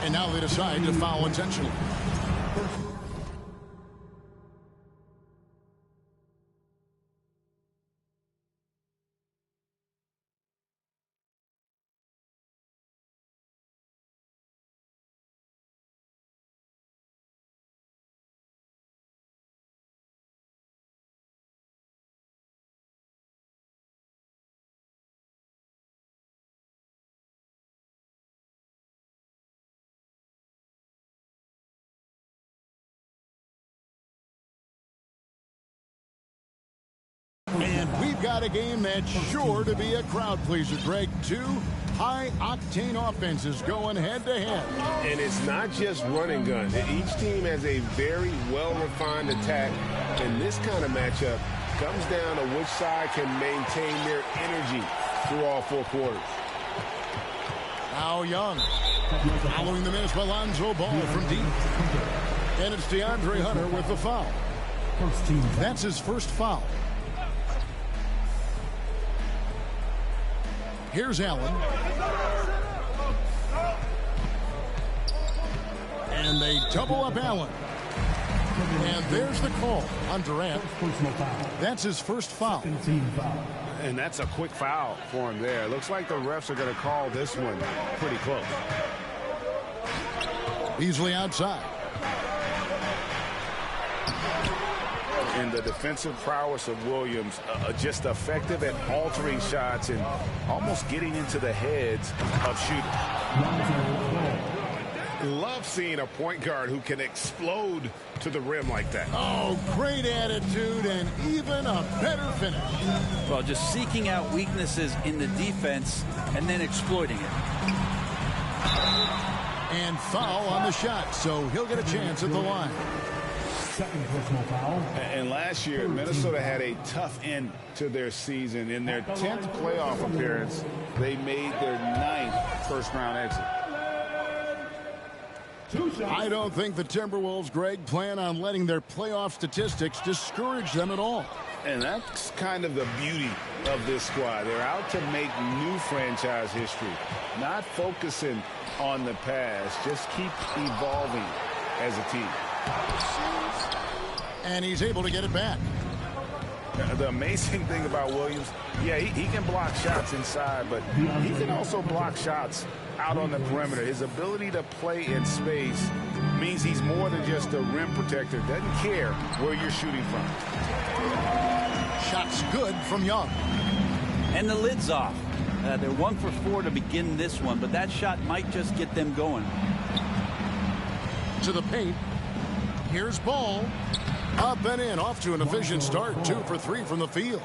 And now they decide to foul intentionally. And we've got a game that's sure to be a crowd pleaser, Greg. Two high-octane offenses going head-to-head. And it's not just run and gun. Each team has a very well-refined attack, and this kind of matchup comes down to which side can maintain their energy through all four quarters. Now Young, following the miss by Lonzo Ball from deep. And it's DeAndre Hunter with the foul. That's his first foul. Here's Allen. And they double up Allen. And there's the call on Durant. That's his first foul. And that's a quick foul for him there. Looks like the refs are going to call this one pretty close. Beasley outside. And the defensive prowess of Williams, just effective at altering shots and almost getting into the heads of shooters. Love seeing a point guard who can explode to the rim like that. Oh, great attitude and even a better finish. Well, just seeking out weaknesses in the defense and then exploiting it. And foul on the shot, so he'll get a chance at the line. Second personal foul. And last year, Minnesota had a tough end to their season. In their 10th playoff appearance, they made their 9th first-round exit. I don't think the Timberwolves, Greg, plan on letting their playoff statistics discourage them at all. And that's kind of the beauty of this squad. They're out to make new franchise history, not focusing on the past, just keep evolving as a team. And he's able to get it back. The amazing thing about Williams, yeah, he can block shots inside, but he can also block shots out on the perimeter. His ability to play in space means he's more than just a rim protector. Doesn't care where you're shooting from. Shots good from Young. And the lid's off. They're 1 for 4 to begin this one, but that shot might just get them going. To the paint. Here's Ball. Up and in, off to an efficient start. 2 for 3 from the field.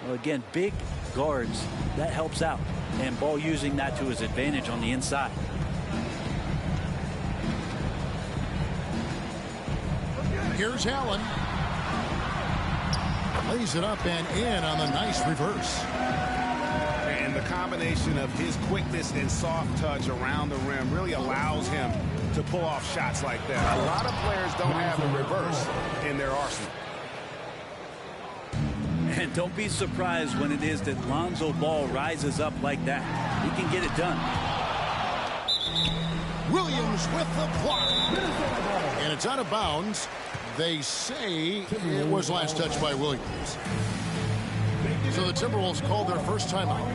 Well, again, big guards, that helps out. And Ball using that to his advantage on the inside. Here's Allen. Lays it up and in on the nice reverse. And the combination of his quickness and soft touch around the rim really allows him to pull off shots like that. A lot of players don't have the reverse in their arsenal. And don't be surprised when it is that Lonzo Ball rises up like that. He can get it done. Williams with the block. And it's out of bounds. They say it was last touched by Williams. So the Timberwolves called their first timeout.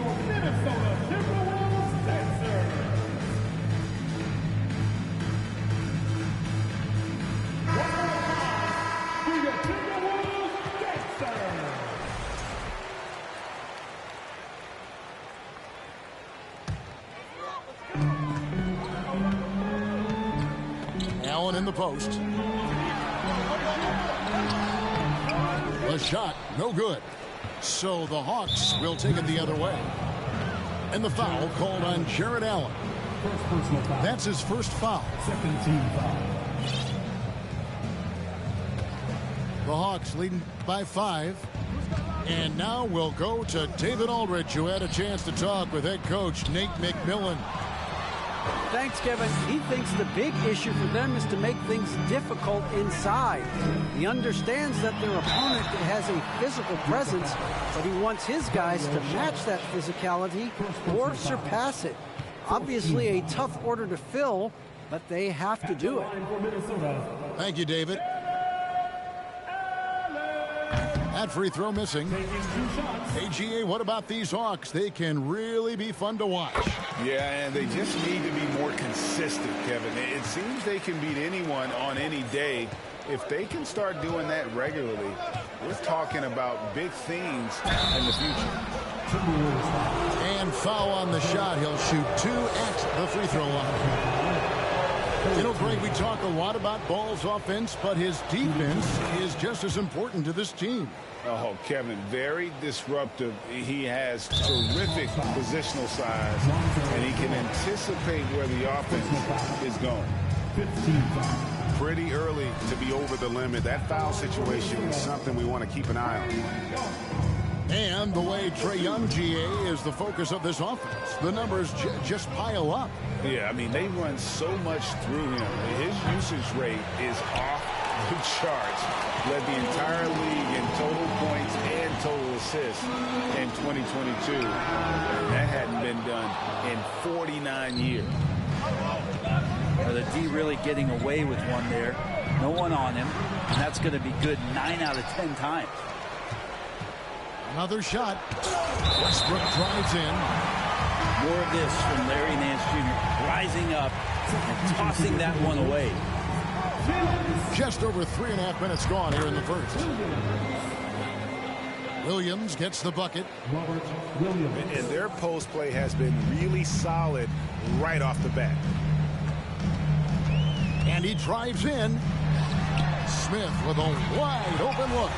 Allen in the post. The shot, no good. So the Hawks will take it the other way. And the foul called on Jared Allen. That's his first foul. Second team foul. The Hawks leading by 5. And now we'll go to David Aldridge, who had a chance to talk with head coach Nate McMillan. Thanks, Kevin. He thinks the big issue for them is to make things difficult inside. He understands that their opponent has a physical presence, but he wants his guys to match that physicality or surpass it. Obviously a tough order to fill, but they have to do it. Thank you, David. That free throw missing. AGA, what about these Hawks? They can really be fun to watch. Yeah, and they just need to be more consistent, Kevin. It seems they can beat anyone on any day. If they can start doing that regularly, we're talking about big things in the future. And foul on the shot. He'll shoot 2 at the free throw line. You know, Greg, we talk a lot about Ball's offense, but his defense is just as important to this team. Oh, Kevin, very disruptive. He has terrific positional size, and he can anticipate where the offense is going. Pretty early to be over the limit. That foul situation is something we want to keep an eye on. And the way Trae Young, GA, is the focus of this offense. The numbers just pile up. Yeah, I mean, they run so much through him. His usage rate is off the charts. Led the entire league in total points and total assists in 2022. That hadn't been done in 49 years. The D really getting away with one there. No one on him. And that's going to be good 9 out of 10 times. Another shot. Westbrook drives in. More of this from Larry Nance Jr. rising up and tossing that one away. Just over 3.5 minutes gone here in the first. Williams gets the bucket. And their post play has been really solid right off the bat. And he drives in. Smith with a wide open look.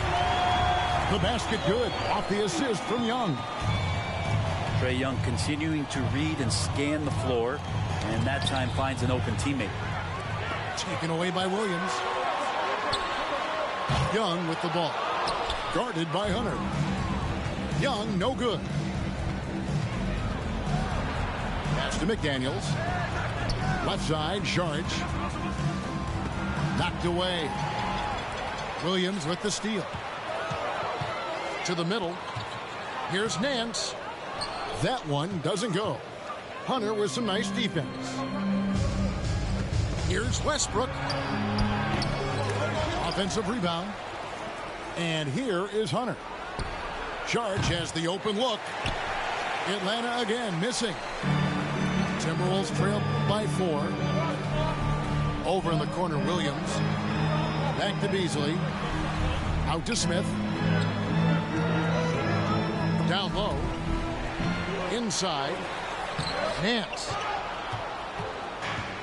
The basket good off the assist from Young. Trae Young continuing to read and scan the floor, and that time finds an open teammate. Taken away by Williams. Young with the ball. Guarded by Hunter. Young, no good. Pass to McDaniels. Left side, charge. Knocked away. Williams with the steal. To the middle. Here's Nance. That one doesn't go. Hunter with some nice defense. Here's Westbrook. Offensive rebound. And here is Hunter. Charge has the open look. Atlanta again missing. Timberwolves trail by 4. Over in the corner, Williams. Back to Beasley. Out to Smith. Down low. Inside. Nance.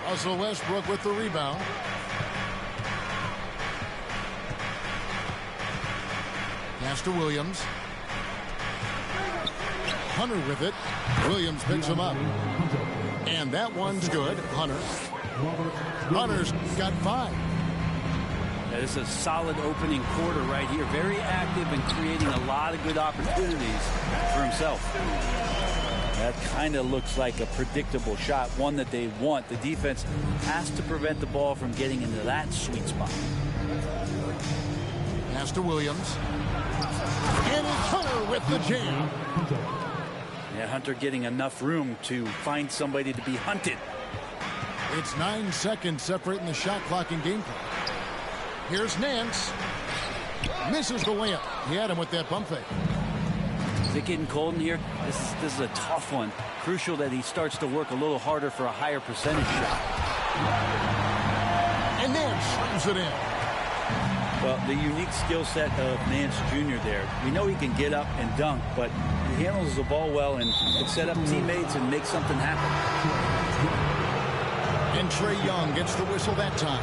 Russell Westbrook with the rebound. Pass to Williams. Hunter with it. Williams picks him up. And that one's good. Hunter's got 5. This is a solid opening quarter right here. Very active and creating a lot of good opportunities for himself. That kind of looks like a predictable shot, one that they want. The defense has to prevent the ball from getting into that sweet spot. Pass to Williams. And it's Hunter with the jam. Yeah, Hunter getting enough room to find somebody to be hunted. It's 9 seconds separating the shot clock and game clock. Here's Nance. Misses the layup. He had him with that pump fake. Is it getting cold in here? This is a tough one. Crucial that he starts to work a little harder for a higher percentage shot. And Nance slams it in. Well, the unique skill set of Nance Jr. there. We know he can get up and dunk, but he handles the ball well and can set up teammates and make something happen. And Trae Young gets the whistle that time.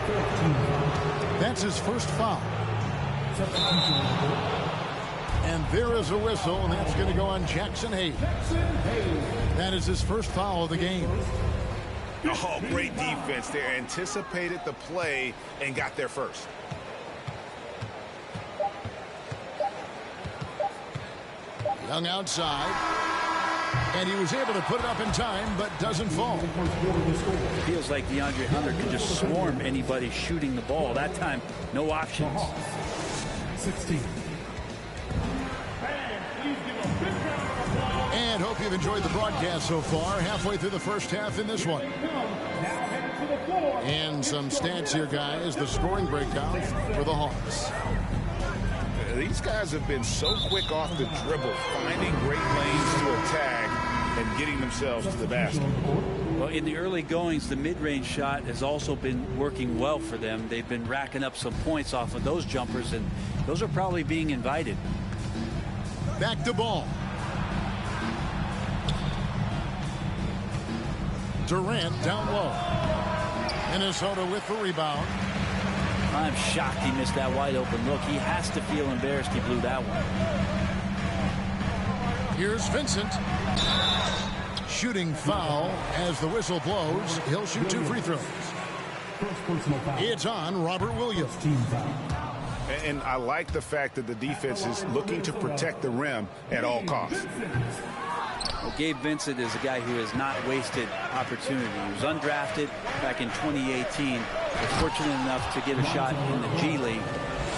That's his first foul. And there is a whistle, and that's going to go on Jackson Hayes. That is his first foul of the game. Oh, great defense there. Anticipated the play and got there first. Young outside. And he was able to put it up in time, but doesn't fall. It feels like DeAndre Hunter can just swarm anybody shooting the ball. That time, no options. 16. And Hope you've enjoyed the broadcast so far. Halfway through the first half in this one. And some stats here, guys. The scoring breakdown for the Hawks. These guys have been so quick off the dribble, finding great lanes to attack and getting themselves to the basket. Well, in the early goings, the mid-range shot has also been working well for them. They've been racking up some points off of those jumpers, and those are probably being invited. Back to ball. Durant down low. Minnesota with the rebound. I'm shocked he missed that wide open look. He has to feel embarrassed he blew that one. Here's Vincent. Shooting foul as the whistle blows. He'll shoot 2 free throws. First personal foul. It's on Robert Williams. Team foul. And I like the fact that the defense is looking to protect the rim at all costs. Well, Gabe Vincent is a guy who has not wasted opportunity. He was undrafted back in 2018. Was fortunate enough to get a shot in the G League,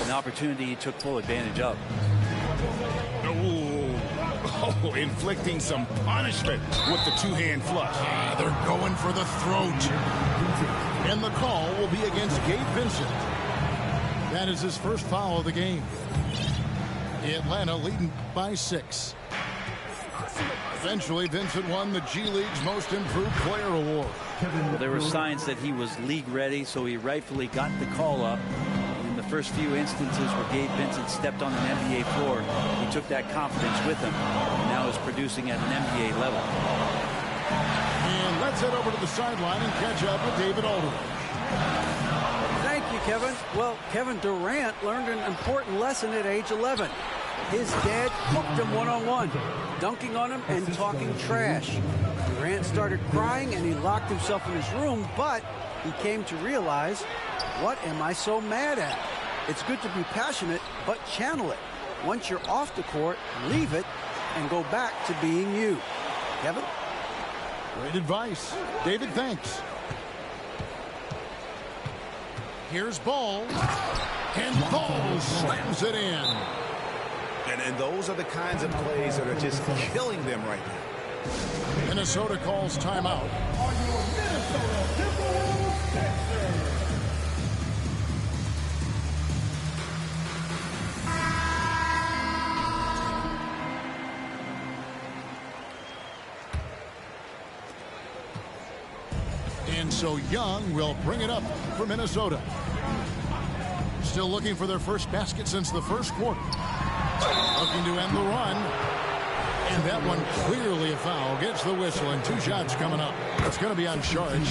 an opportunity he took full advantage of. Oh, inflicting some punishment with the two-hand flush. They're going for the throat. And the call will be against Gabe Vincent. That is his first foul of the game. Atlanta leading by 6. Eventually, Vincent won the G League's Most Improved Player Award. Well, there were signs that he was league ready, so he rightfully got the call up. In the first few instances where Gabe Vincent stepped on an NBA floor, he took that confidence with him, and now is producing at an NBA level. And let's head over to the sideline and catch up with David Aldridge. Thank you, Kevin. Well, Kevin Durant learned an important lesson at age 11. His dad cooked him one-on-one, dunking on him and talking trash. Durant started crying and he locked himself in his room, but he came to realize, what am I so mad at? It's good to be passionate, but channel it. Once you're off the court, leave it and go back to being you. Kevin? Great advice. David, thanks. Here's Ball. And Ball slams it in. And those are the kinds of plays that are just killing them right now. Minnesota calls timeout. And so Young will bring it up for Minnesota. Still looking for their first basket since the first quarter. Looking to end the run. And that one clearly a foul. Gets the whistle and 2 shots coming up. It's going to be on charge.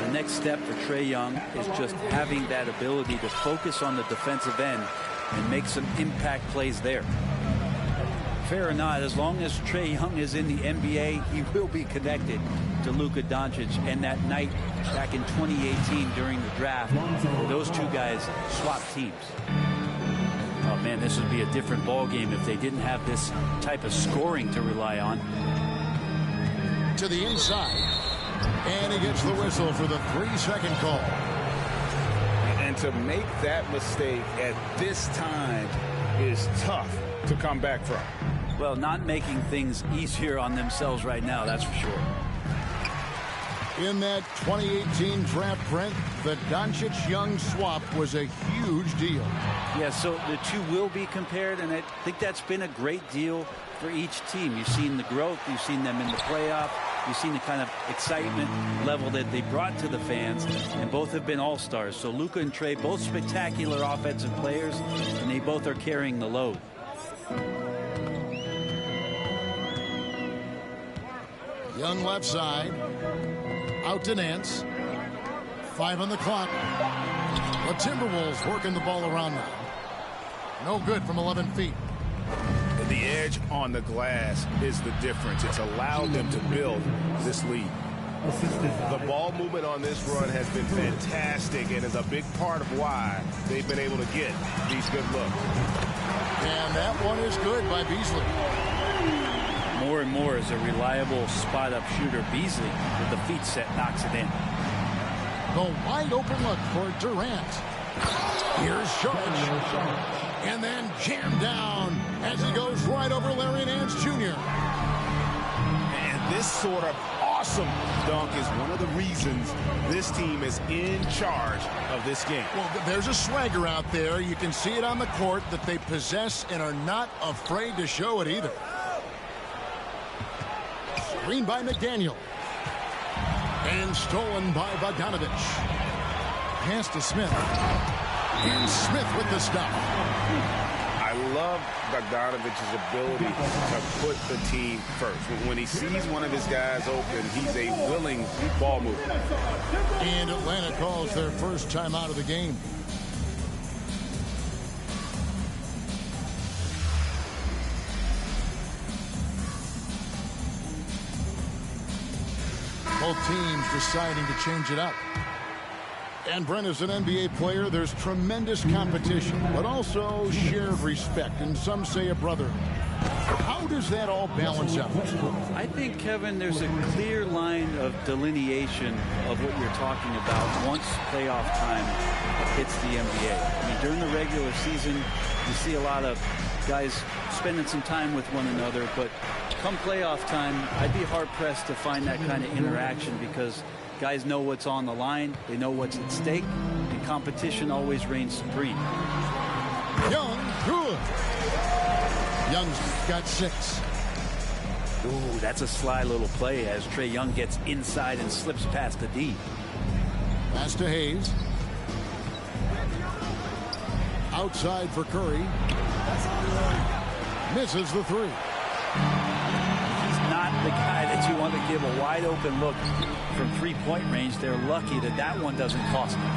The next step for Trae Young is just having that ability to focus on the defensive end and make some impact plays there. Fair or not, as long as Trae Young is in the NBA, he will be connected to Luka Doncic. And that night back in 2018 during the draft, those 2 guys swapped teams. Oh, man, this would be a different ball game if they didn't have this type of scoring to rely on. To the inside. And he gets the whistle for the 3-second call. And to make that mistake at this time is tough to come back from. Well, not making things easier on themselves right now, that's for sure. In that 2018 draft, Brent, the Doncic-Young swap was a huge deal. Yeah, so the 2 will be compared, and I think that's been a great deal for each team. You've seen the growth, you've seen them in the playoff, you've seen the kind of excitement level that they brought to the fans, and both have been all-stars. So Luka and Trae, both spectacular offensive players, and they both are carrying the load. Young left side. Out to Nance. 5 on the clock. The Timberwolves working the ball around now. No good from 11 feet. The edge on the glass is the difference. It's allowed them to build this lead. The ball movement on this run has been fantastic and is a big part of why they've been able to get these good looks. And that one is good by Beasley. More and more as a reliable spot-up shooter, Beasley, with the feet set, knocks it in. The wide open look for Durant. Here's Sharp. And then jammed down as he goes right over Larry Nance Jr. this sort of awesome dunk is one of the reasons this team is in charge of this game. Well, there's a swagger out there. You can see it on the court that they possess and are not afraid to show it either. Screen by McDaniel. And stolen by Bogdanovich. Pass to Smith. And Smith with the stop. I love Bogdanovich's ability to put the team first. When he sees one of his guys open, he's a willing ball mover. And Atlanta calls their first time out of the game. Both teams deciding to change it up. And Brent, as an NBA player, there's tremendous competition, but also shared respect, and some say a brotherhood. How does that all balance out? I think, Kevin, there's a clear line of delineation of what you're talking about once playoff time hits the NBA. I mean, during the regular season, you see a lot of guys spending some time with one another, but come playoff time, I'd be hard-pressed to find that kind of interaction because guys know what's on the line, they know what's at stake, and competition always reigns supreme. Young, good. Young's got 6. Ooh, that's a sly little play as Trae Young gets inside and slips past the D. Pass to Hayes. Outside for Curry. Misses the 3. He's not the guy that you want to give a wide open look from three-point range. They're lucky that that one doesn't cost them.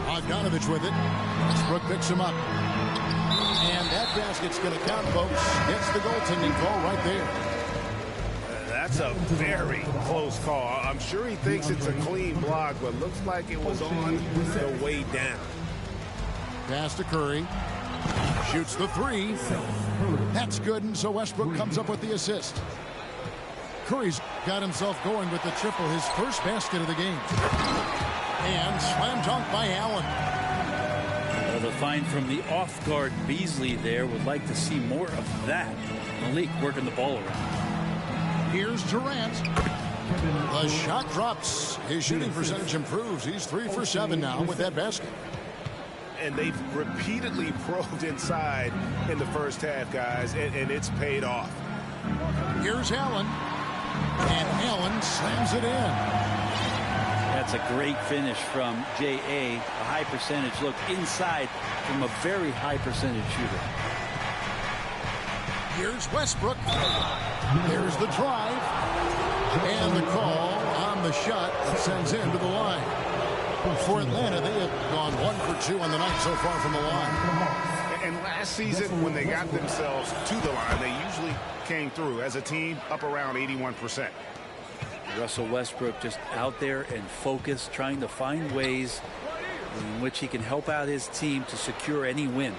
Bogdanovich with it. Westbrook picks him up. And that basket's going to count, folks. Gets the goaltending call right there. That's a very close call. I'm sure he thinks it's a clean block, but looks like it was on the way down. Pass to Curry. Shoots the 3. That's good, and so Westbrook comes up with the assist. Curry's got himself going with the triple, his first basket of the game. And slam dunk by Allen. Well, the find from the off-guard Beasley there. Would like to see more of that. Malik working the ball around. Here's Durant. The shot drops. His shooting percentage improves. He's 3 for 7 now with that basket. And they've repeatedly probed inside in the first half, guys, and it's paid off. Here's Allen. And Allen slams it in. That's a great finish from J.A. A high percentage look inside from a very high percentage shooter. Here's Westbrook. There's the drive. And the call on the shot that sends him to the line. For Atlanta, they have gone 1 for 2 on the night so far from the line. And last season, when they got themselves to the line, they usually came through as a team up around 81%. Russell Westbrook just out there and focused, trying to find ways in which he can help out his team to secure any win.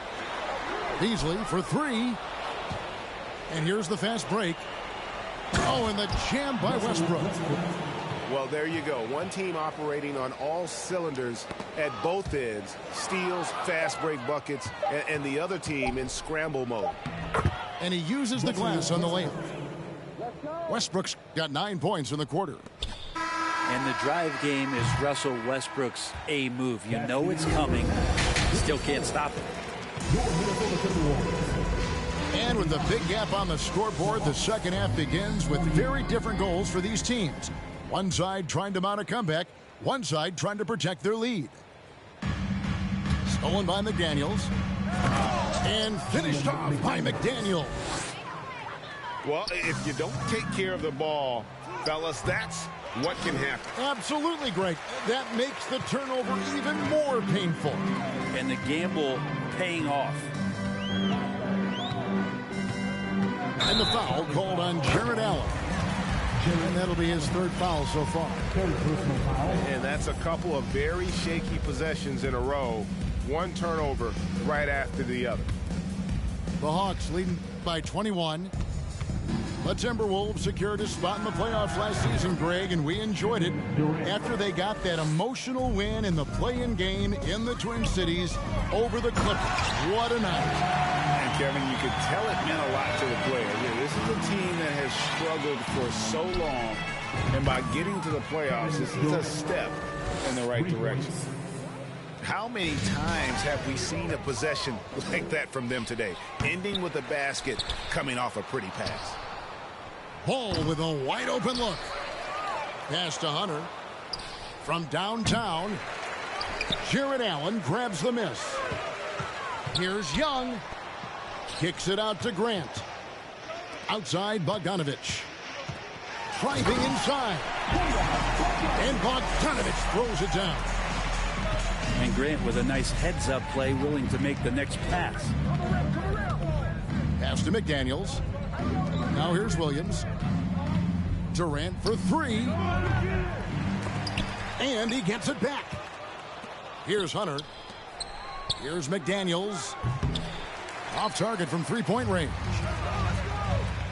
Beasley for 3. And here's the fast break. Oh, and the jam by Westbrook. Well, there you go. One team operating on all cylinders at both ends. Steals, fast break buckets, and the other team in scramble mode. And he uses the glass on the layup. Westbrook's got 9 points in the quarter. And the drive game is Russell Westbrook's A move. You know it's coming. Still can't stop it. And with the big gap on the scoreboard, the second half begins with very different goals for these teams. One side trying to mount a comeback, one side trying to protect their lead. Stolen by McDaniels. And finished off by McDaniels. Well, if you don't take care of the ball, fellas, that's what can happen. Absolutely, Greg. That makes the turnover even more painful. And the gamble paying off. And the foul called on Jared Allen. And that'll be his 3rd foul so far. And that's a couple of very shaky possessions in a row. One turnover right after the other. The Hawks leading by 21. The Timberwolves secured a spot in the playoffs last season, Greg, and we enjoyed it after they got that emotional win in the play-in game in the Twin Cities over the Clippers. What a night. And, Kevin, you could tell it meant a lot to the players. Yeah, this is a team that has struggled for so long, and by getting to the playoffs, this is a step in the right direction. How many times have we seen a possession like that from them today, ending with a basket coming off a pretty pass? Ball with a wide open look. Pass to Hunter. From downtown, Jared Allen grabs the miss. Here's Young. Kicks it out to Grant. Outside Bogdanovich. Driving inside. And Bogdanovich throws it down. And Grant with a nice heads-up play, willing to make the next pass. Pass to McDaniels. Now here's Williams. Durant for three. And he gets it back. Here's Hunter. Here's McDaniels. Off target from three-point range.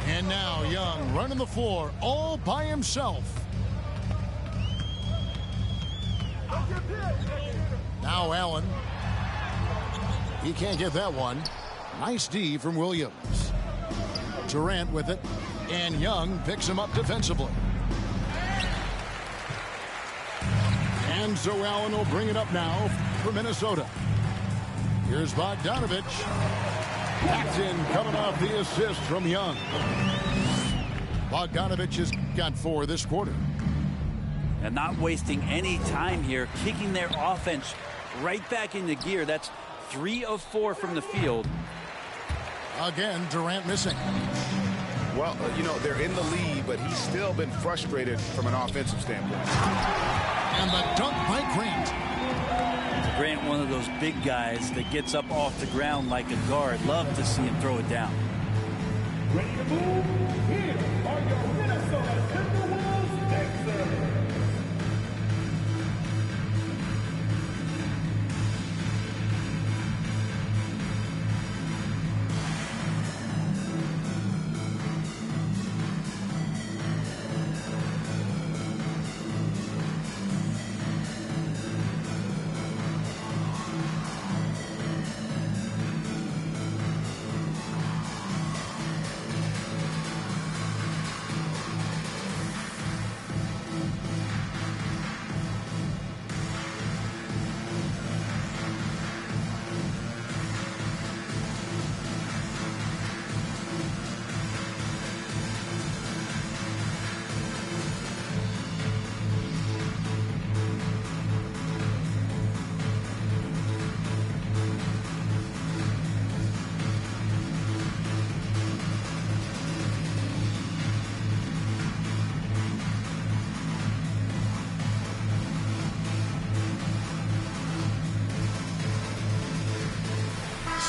And now Young running the floor all by himself. Now Allen. He can't get that one. Nice D from Williams. Durant with it. And Young picks him up defensively. And so Allen will bring it up now for Minnesota. Here's Bogdanovich. Packed in, coming off the assist from Young. Bogdanovich has got 4 this quarter. And not wasting any time here, kicking their offense right back into gear. That's 3 of 4 from the field. Again, Durant missing. Well, you know, they're in the lead, but he's still been frustrated from an offensive standpoint. And the dunk by Grant. Grant, one of those big guys that gets up off the ground like a guard. Love to see him throw it down. Ready to move? Here are your Minnesota Timberwolves Texans.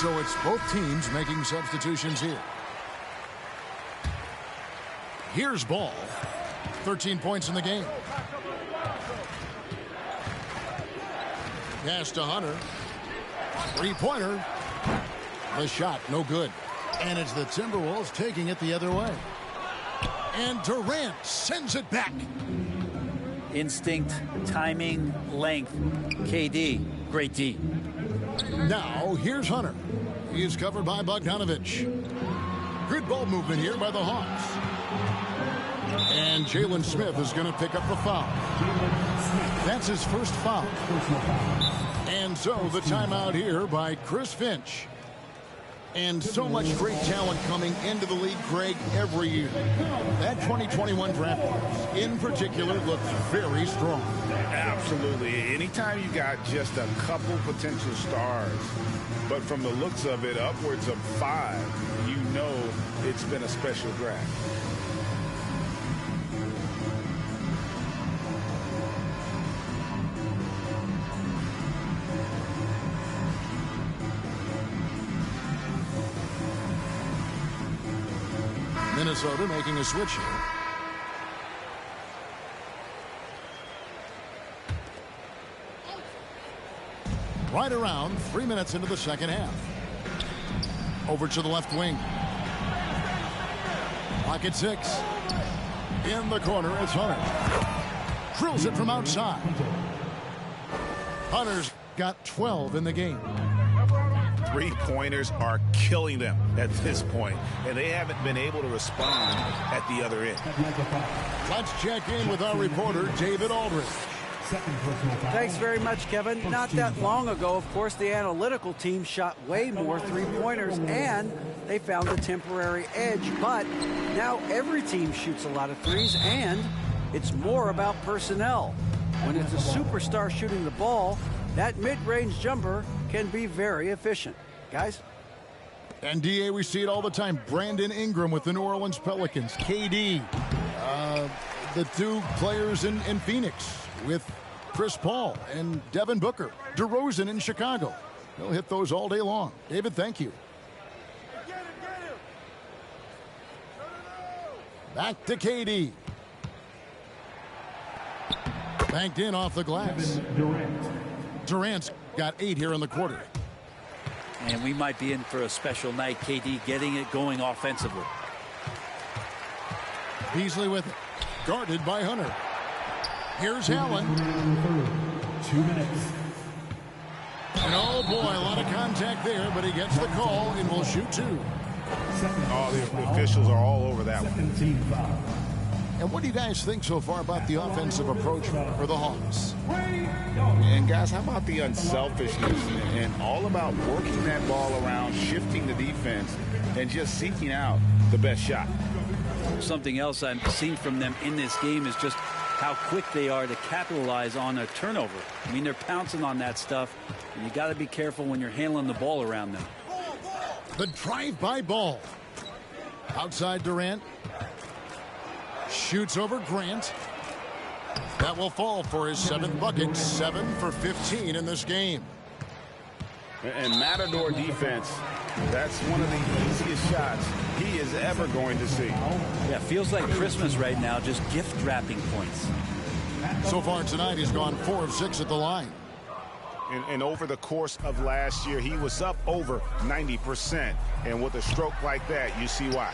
So it's both teams making substitutions here. Here's Ball. 13 points in the game. Pass to Hunter. Three-pointer. The shot, no good. And it's the Timberwolves taking it the other way. And Durant sends it back. Instinct, timing, length. KD, great D. Now, here's Hunter. He is covered by Bogdanovich. Good ball movement here by the Hawks. And Jalen Smith is going to pick up the foul. That's his first foul. And so the timeout here by Chris Finch. And so much great talent coming into the league, Greg, every year. That 2021 draft class, in particular, looks very strong. Absolutely. Anytime you got just a couple potential stars, but from the looks of it, upwards of 5, you know it's been a special draft. Minnesota making a switch here. Right around 3 minutes into the second half. Over to the left wing. Clock at 6. In the corner, it's Hunter. Drills it from outside. Hunter's got 12 in the game. Three-pointers are killing them at this point, and they haven't been able to respond at the other end. Let's check in with our reporter, David Aldridge. Thanks very much, Kevin. Not that long ago, of course, the analytical team shot way more three-pointers, and they found a temporary edge. But now every team shoots a lot of threes, and it's more about personnel. When it's a superstar shooting the ball, that mid-range jumper can be very efficient. Guys? And, D.A., we see it all the time. Brandon Ingram with the New Orleans Pelicans. KD, the two players in Phoenix with Chris Paul and Devin Booker. DeRozan in Chicago. They'll hit those all day long. David, thank you. Back to KD. Banked in off the glass. Durant's got 8 here in the quarter. And we might be in for a special night. KD getting it going offensively. Beasley with it. Guarded by Hunter. Here's Allen. 2 minutes. And oh boy, a lot of contact there, but he gets the call and will shoot 2. Oh, the officials are all over that one. Second team foul. And what do you guys think so far about the offensive approach for the Hawks? And guys, how about the unselfishness and all about working that ball around, shifting the defense, and just seeking out the best shot? Something else I've seen from them in this game is just how quick they are to capitalize on a turnover. I mean, they're pouncing on that stuff, and you got to be careful when you're handling the ball around them. The drive-by ball. Outside Durant. Shoots over Grant. That will fall for his 7th bucket. 7 for 15 in this game. And Matador defense, that's one of the easiest shots he is ever going to see. Yeah, feels like Christmas right now, just gift wrapping points. So far tonight, he's gone 4 of 6 at the line. And over the course of last year, he was up over 90%. And with a stroke like that, you see why.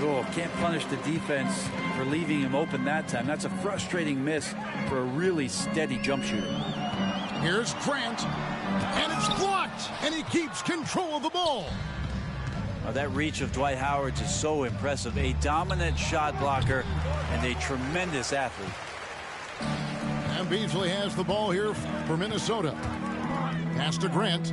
Oh, can't punish the defense for leaving him open that time. That's a frustrating miss for a really steady jump shooter. Here's Grant, and it's blocked, and he keeps control of the ball. That reach of Dwight Howard is so impressive. A dominant shot blocker and a tremendous athlete. And Beasley has the ball here for Minnesota. Pass to Grant.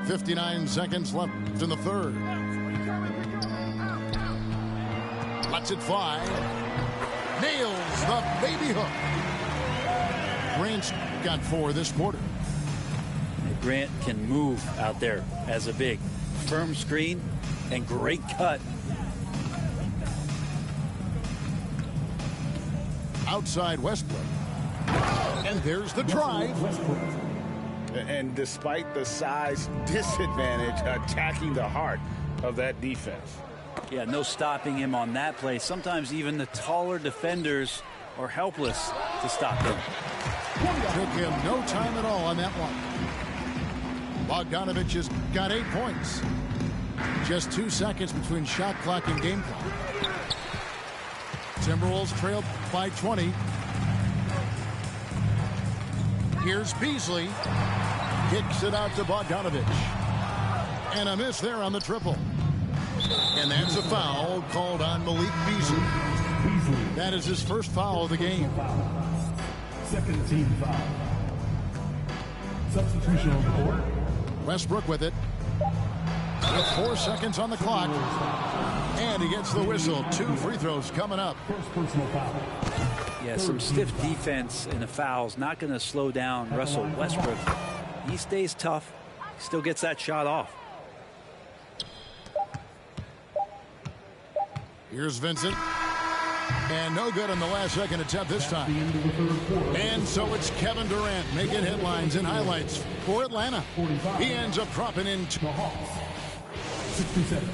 59 seconds left in the third. Lets it fly. Nails the baby hook. Grant's got 4 this quarter. Grant can move out there as a big. Firm screen and great cut. Outside Westbrook. And there's the drive. And despite the size disadvantage, attacking the heart of that defense. Yeah, no stopping him on that play. Sometimes even the taller defenders are helpless to stop him. Took him no time at all on that one. Bogdanovich has got 8 points. Just 2 seconds between shot clock and game clock. Timberwolves trailed by 20. Here's Beasley. Kicks it out to Bogdanovich. And a miss there on the triple. And that's a foul called on Malik Beasley. That is his first foul of the game. Second team foul. Substitution on the court. Westbrook with it. With 4 seconds on the clock. And he gets the whistle. 2 free throws coming up. First personal foul. Yeah, some stiff defense in the fouls. Not going to slow down Russell Westbrook. He stays tough. Still gets that shot off. Here's Vincent. And no good on the last second attempt this time. And so it's Kevin Durant making headlines and highlights for Atlanta. He ends up dropping in. The Hawks. 67.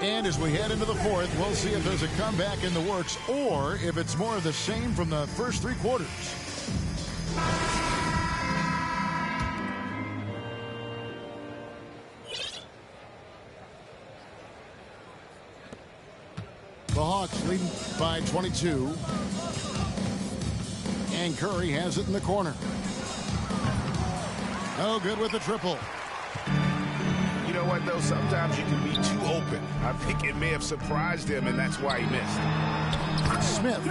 And as we head into the fourth, we'll see if there's a comeback in the works or if it's more of the same from the first 3 quarters. The Hawks leading by 22. And Curry has it in the corner. No good with the triple. You know what, though? Sometimes you can be too open. I think it may have surprised him, and that's why he missed. Smith.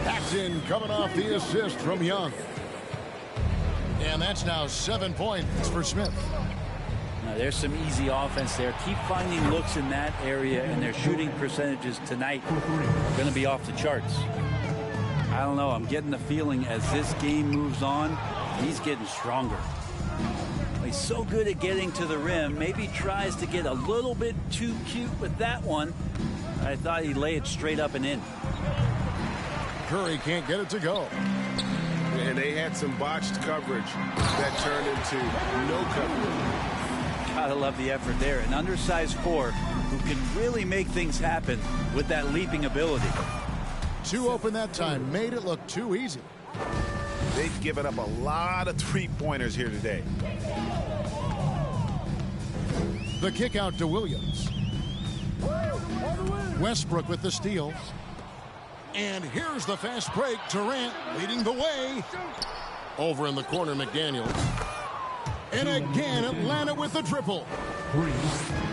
Paxton coming off the assist from Young. And that's now 7 points for Smith. Now, there's some easy offense there. Keep finding looks in that area, and their shooting percentages tonight are going to be off the charts. I don't know. I'm getting the feeling as this game moves on, he's getting stronger. He's so good at getting to the rim. Maybe tries to get a little bit too cute with that one. I thought he'd lay it straight up and in. Curry can't get it to go. And they had some botched coverage that turned into no coverage. Gotta love the effort there. An undersized four who can really make things happen with that leaping ability. Too open that time. Made it look too easy. They've given up a lot of three-pointers here today. The kick out to Williams. Westbrook with the steal. And here's the fast break. Durant leading the way. Over in the corner, McDaniels. And again, Atlanta with the triple.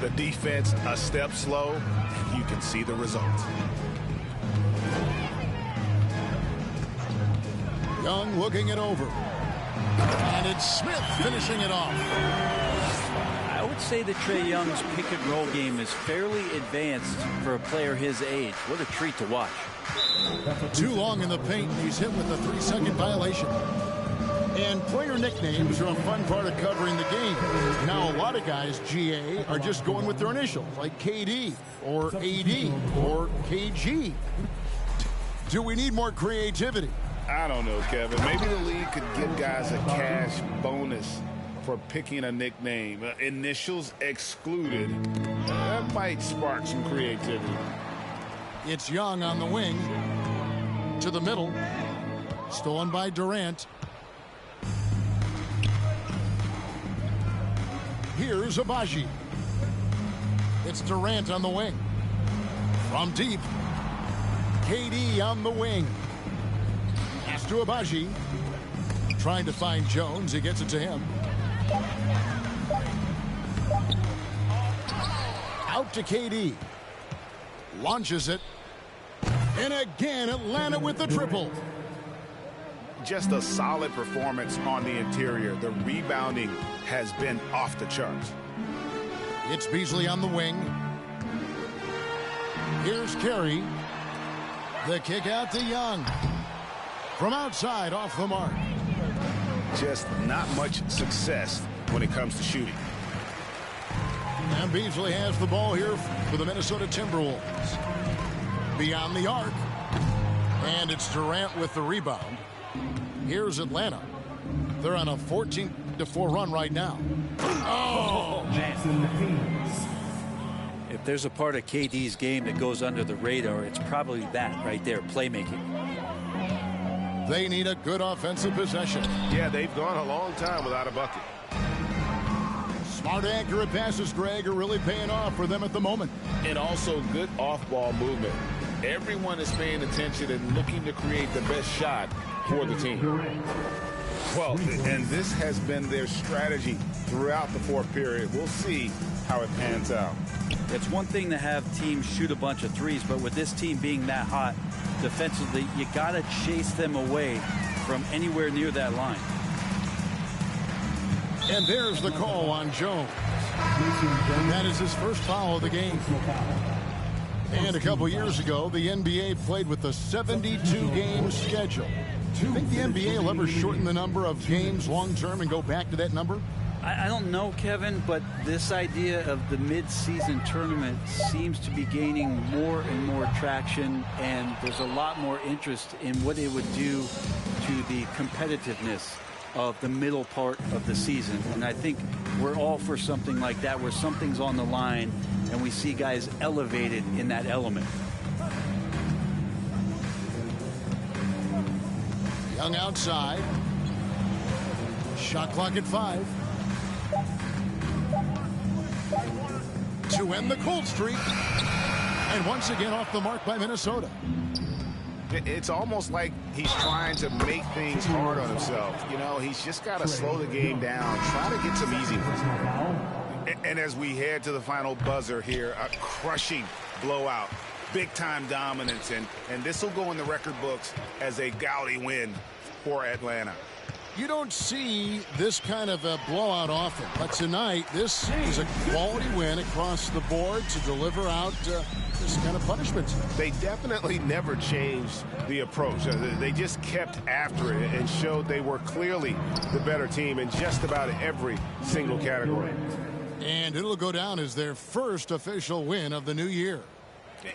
The defense a step slow. You can see the result. Young looking it over. And it's Smith finishing it off. I would say that Trae Young's pick and roll game is fairly advanced for a player his age. What a treat to watch. Too long in the paint. He's hit with a 3-second violation. And player nicknames are a fun part of covering the game. Now, a lot of guys, GA, are just going with their initials, like KD or AD or KG. Do we need more creativity? I don't know, Kevin. Maybe the league could give guys a cash bonus for picking a nickname. Initials excluded. That might spark some creativity. It's Young on the wing. To the middle. Stolen by Durant. Here's Abaji. It's Durant on the wing. From deep. KD on the wing. Pass to Abaji. Trying to find Jones. He gets it to him. Out to KD. Launches it. And again, Atlanta with the triple. Just a solid performance on the interior. The rebounding has been off the charts. It's Beasley on the wing. Here's Carey. The kick out to Young. From outside, off the mark. Just not much success when it comes to shooting. And Beasley has the ball here for the Minnesota Timberwolves. Beyond the arc. And it's Durant with the rebound. Here's Atlanta. They're on a 14-4 run right now. Oh! If there's a part of KD's game that goes under the radar, it's probably that right there, playmaking. They need a good offensive possession. Yeah, they've gone a long time without a bucket. Smart, accurate passes, Greg, are really paying off for them at the moment. And also good off-ball movement. Everyone is paying attention and looking to create the best shot for the team. Well, and this has been their strategy throughout the fourth period. We'll see how it pans out. It's one thing to have teams shoot a bunch of threes, but with this team being that hot defensively, you got to chase them away from anywhere near that line. And there's the call on Jones. And that is his first foul of the game. And a couple years ago, the NBA played with a 72-game schedule. Do you think the NBA will ever shorten the number of games long-term and go back to that number? I don't know, Kevin, but this idea of the mid-season tournament seems to be gaining more and more traction, and there's a lot more interest in what it would do to the competitiveness of the middle part of the season. And I think we're all for something like that, where something's on the line and we see guys elevated in that element. Young outside. Shot clock at 5. To end the cold streak. And once again off the mark by Minnesota. It's almost like he's trying to make things hard on himself. You know, he's just got to slow the game down, try to get some easy ones. And as we head to the final buzzer here, a crushing blowout, big-time dominance, and this will go in the record books as a gaudy win for Atlanta. You don't see this kind of a blowout often, but tonight this is a quality win across the board to deliver out this kind of punishment. They definitely never changed the approach. They just kept after it and showed they were clearly the better team in just about every single category. And it'll go down as their first official win of the new year.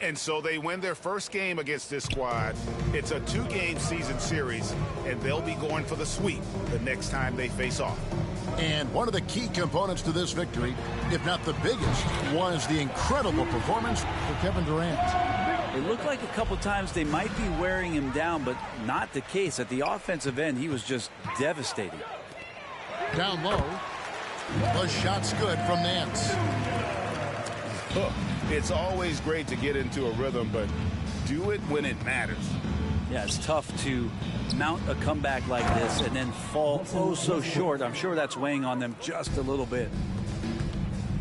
And so they win their first game against this squad. It's a 2-game season series, and they'll be going for the sweep the next time they face off. And one of the key components to this victory, if not the biggest, was the incredible performance for Kevin Durant. It looked like a couple times they might be wearing him down, but not the case. At the offensive end, he was just devastating. Down low, the shot's good from Nance. It's always great to get into a rhythm, but do it when it matters. Yeah, it's tough to mount a comeback like this and then fall oh so short. I'm sure that's weighing on them just a little bit.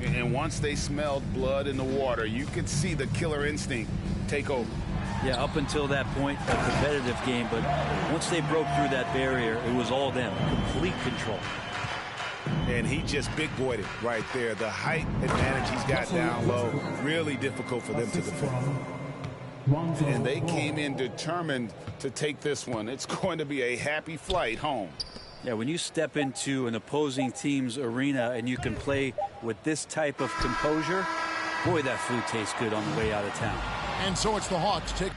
And once they smelled blood in the water, you could see the killer instinct take over. Yeah, up until that point, a competitive game, but once they broke through that barrier, it was all them, complete control. And he just big-boyed it right there. The height advantage he's got down low, really difficult for them to defend. And they came in determined to take this one. It's going to be a happy flight home. Yeah, when you step into an opposing team's arena and you can play with this type of composure, boy, that food tastes good on the way out of town. And so it's the Hawks take